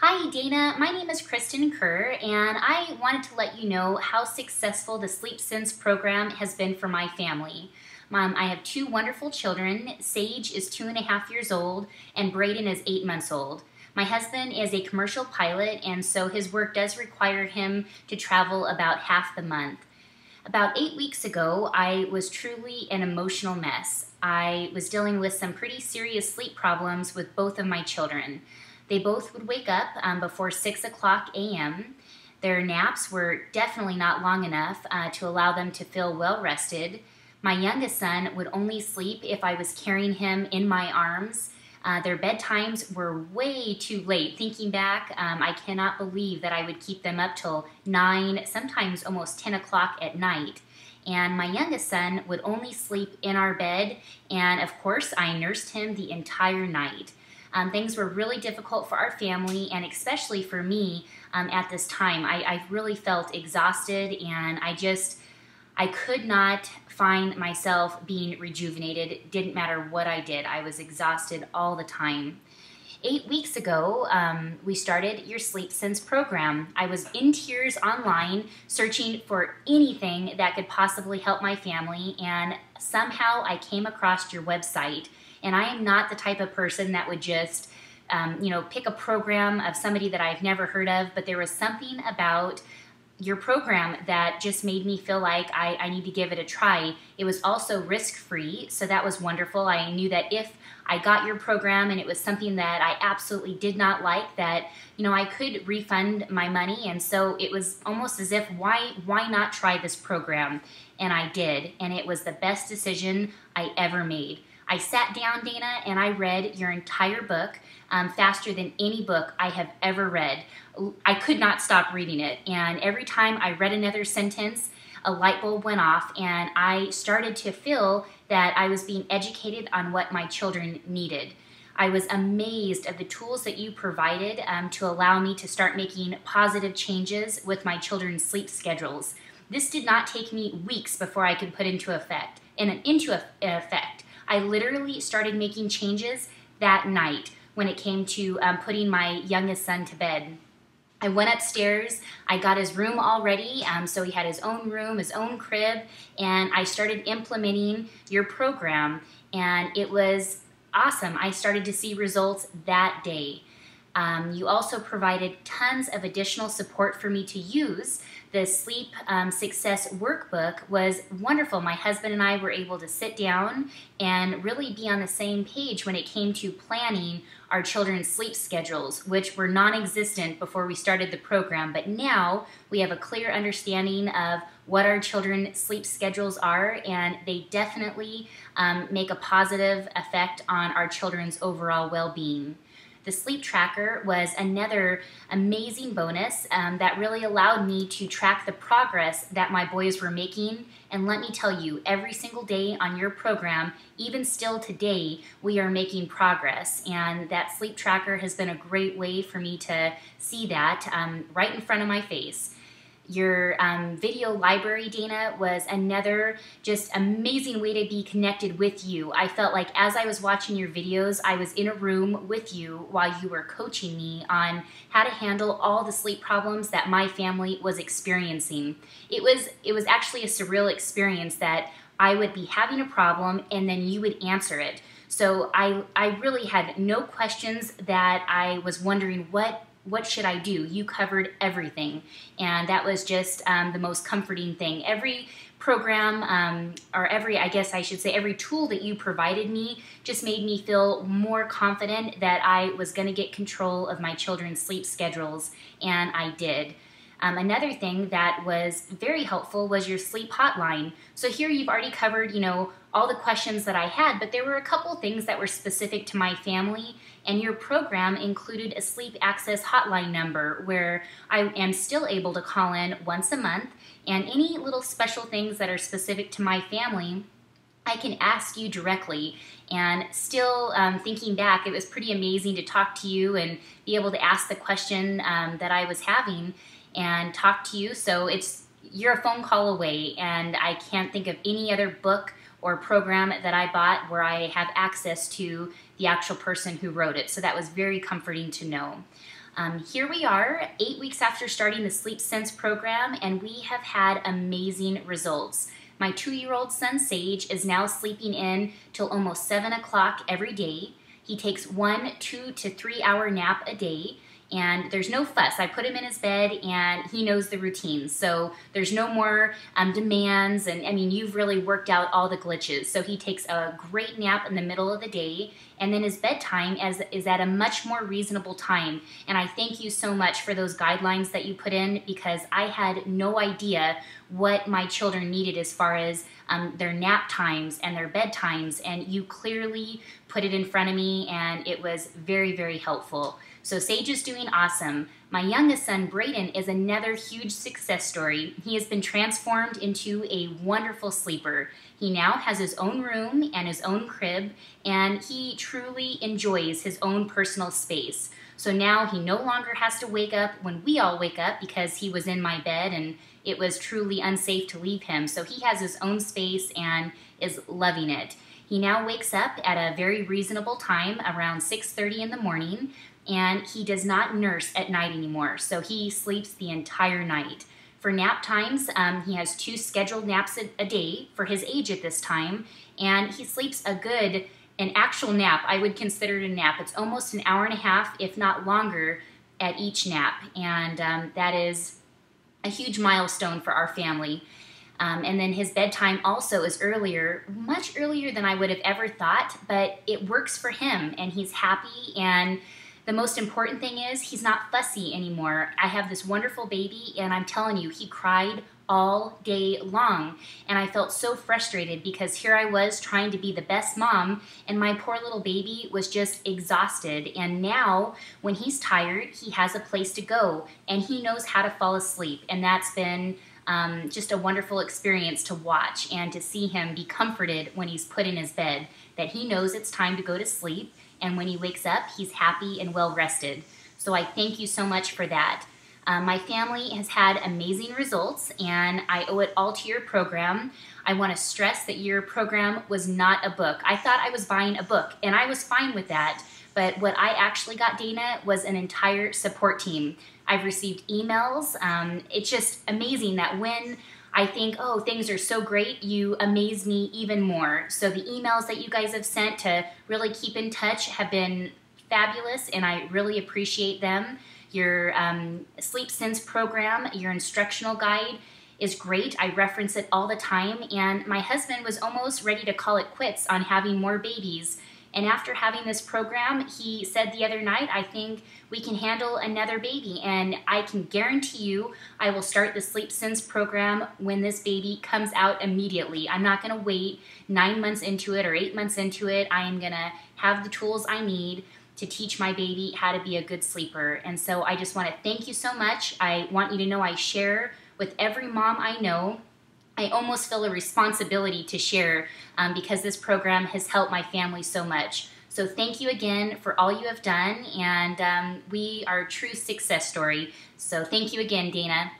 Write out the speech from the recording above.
Hi Dana, my name is Kristen Kerr and I wanted to let you know how successful the Sleep Sense program has been for my family. I have two wonderful children. Sage is 2.5 years old and Braden is 8 months old. My husband is a commercial pilot and so his work does require him to travel about half the month. About 8 weeks ago, I was truly an emotional mess. I was dealing with some pretty serious sleep problems with both of my children. They both would wake up before 6 o'clock a.m. Their naps were definitely not long enough to allow them to feel well rested. My youngest son would only sleep if I was carrying him in my arms. Their bedtimes were way too late. Thinking back, I cannot believe that I would keep them up till 9, sometimes almost 10 o'clock at night. And my youngest son would only sleep in our bed, and of course I nursed him the entire night. Things were really difficult for our family, and especially for me at this time. I really felt exhausted, and I could not find myself being rejuvenated. It didn't matter what I did. I was exhausted all the time. 8 weeks ago, we started your Sleep Sense program. I was in tears online searching for anything that could possibly help my family, and somehow I came across your website. And I am not the type of person that would just pick a program of somebody that I've never heard of, but there was something about your program that just made me feel like I need to give it a try. It was also risk-free, so that was wonderful. I knew that if I got your program and it was something that I absolutely did not like, that I could refund my money, and so it was almost as if why not try this program? And I did, and it was the best decision I ever made. I sat down, Dana, and I read your entire book faster than any book I have ever read. I could not stop reading it, and every time I read another sentence, a light bulb went off, and I started to feel that I was being educated on what my children needed. I was amazed at the tools that you provided to allow me to start making positive changes with my children's sleep schedules. This did not take me weeks before I could put into effect. I literally started making changes that night when it came to putting my youngest son to bed. I went upstairs, I got his room all ready, so he had his own room, his own crib, and I started implementing your program, and it was awesome. I started to see results that day. You also provided tons of additional support for me to use. The Sleep Success Workbook was wonderful. My husband and I were able to sit down and really be on the same page when it came to planning our children's sleep schedules, which were non-existent before we started the program. But now we have a clear understanding of what our children's sleep schedules are, and they definitely make a positive effect on our children's overall well-being. The sleep tracker was another amazing bonus that really allowed me to track the progress that my boys were making. And let me tell you, every single day on your program, even still today, we are making progress. And that sleep tracker has been a great way for me to see that right in front of my face. Your video library, Dana, was another just amazing way to be connected with you. I felt like as I was watching your videos, I was in a room with you while you were coaching me on how to handle all the sleep problems that my family was experiencing. It was actually a surreal experience that I would be having a problem and then you would answer it. So I really had no questions that I was wondering what should I do? You covered everything, and that was just the most comforting thing. Every program, every tool that you provided me just made me feel more confident that I was going to get control of my children's sleep schedules, and I did. Another thing that was very helpful was your sleep hotline. So here you've already covered, all the questions that I had, but there were a couple things that were specific to my family, and your program included a sleep access hotline number where I am still able to call in once a month, and any little special things that are specific to my family, I can ask you directly. And still thinking back, it was pretty amazing to talk to you and be able to ask the question that I was having and talk to you. So you're a phone call away, and I can't think of any other book or program that I bought where I have access to the actual person who wrote it. So that was very comforting to know. Here we are, 8 weeks after starting the Sleep Sense program, and we have had amazing results. My 2-year-old son, Sage, is now sleeping in till almost 7 o'clock every day. He takes 1 2 to 3 hour nap a day, and there's no fuss. I put him in his bed and he knows the routine. So there's no more demands, and I mean, you've really worked out all the glitches. So he takes a great nap in the middle of the day, and then his bedtime is at a much more reasonable time. And I thank you so much for those guidelines that you put in, because I had no idea what my children needed as far as their nap times and their bedtimes, and you clearly put it in front of me, and it was very, very helpful. So Sage is doing awesome. My youngest son, Braden, is another huge success story. He has been transformed into a wonderful sleeper. He now has his own room and his own crib, and he truly enjoys his own personal space. So now he no longer has to wake up when we all wake up, because he was in my bed and it was truly unsafe to leave him. So he has his own space and is loving it. He now wakes up at a very reasonable time, around 6:30 in the morning, and he does not nurse at night anymore. So he sleeps the entire night. For nap times, he has 2 scheduled naps a day for his age at this time, and he sleeps an actual nap. I would consider it a nap. It's almost an hour and a half, if not longer, at each nap, and that is a huge milestone for our family. And then his bedtime also is earlier, much earlier than I would have ever thought, but it works for him, and he's happy. And the most important thing is he's not fussy anymore. I have this wonderful baby, and I'm telling you, he cried all day long. And I felt so frustrated, because here I was trying to be the best mom, and my poor little baby was just exhausted. And now when he's tired, he has a place to go, and he knows how to fall asleep. And that's been just a wonderful experience to watch, and to see him be comforted when he's put in his bed, that he knows it's time to go to sleep, and when he wakes up, he's happy and well rested. So I thank you so much for that. My family has had amazing results, and I owe it all to your program. I want to stress that your program was not a book. I thought I was buying a book, and I was fine with that. But what I actually got, Dana, was an entire support team. I've received emails. It's just amazing that when I think, oh, things are so great, you amaze me even more. So the emails that you guys have sent to really keep in touch have been fabulous, and I really appreciate them. Your Sleep Sense program, your instructional guide is great. I reference it all the time, and my husband was almost ready to call it quits on having more babies. And after having this program, he said the other night, I think we can handle another baby. And I can guarantee you, I will start the Sleep Sense program when this baby comes out immediately. I'm not going to wait 9 months into it or 8 months into it. I am going to have the tools I need to teach my baby how to be a good sleeper. And so I just want to thank you so much. I want you to know I share with every mom I know. I almost feel a responsibility to share because this program has helped my family so much. So thank you again for all you have done, and we are a true success story. So thank you again, Dana.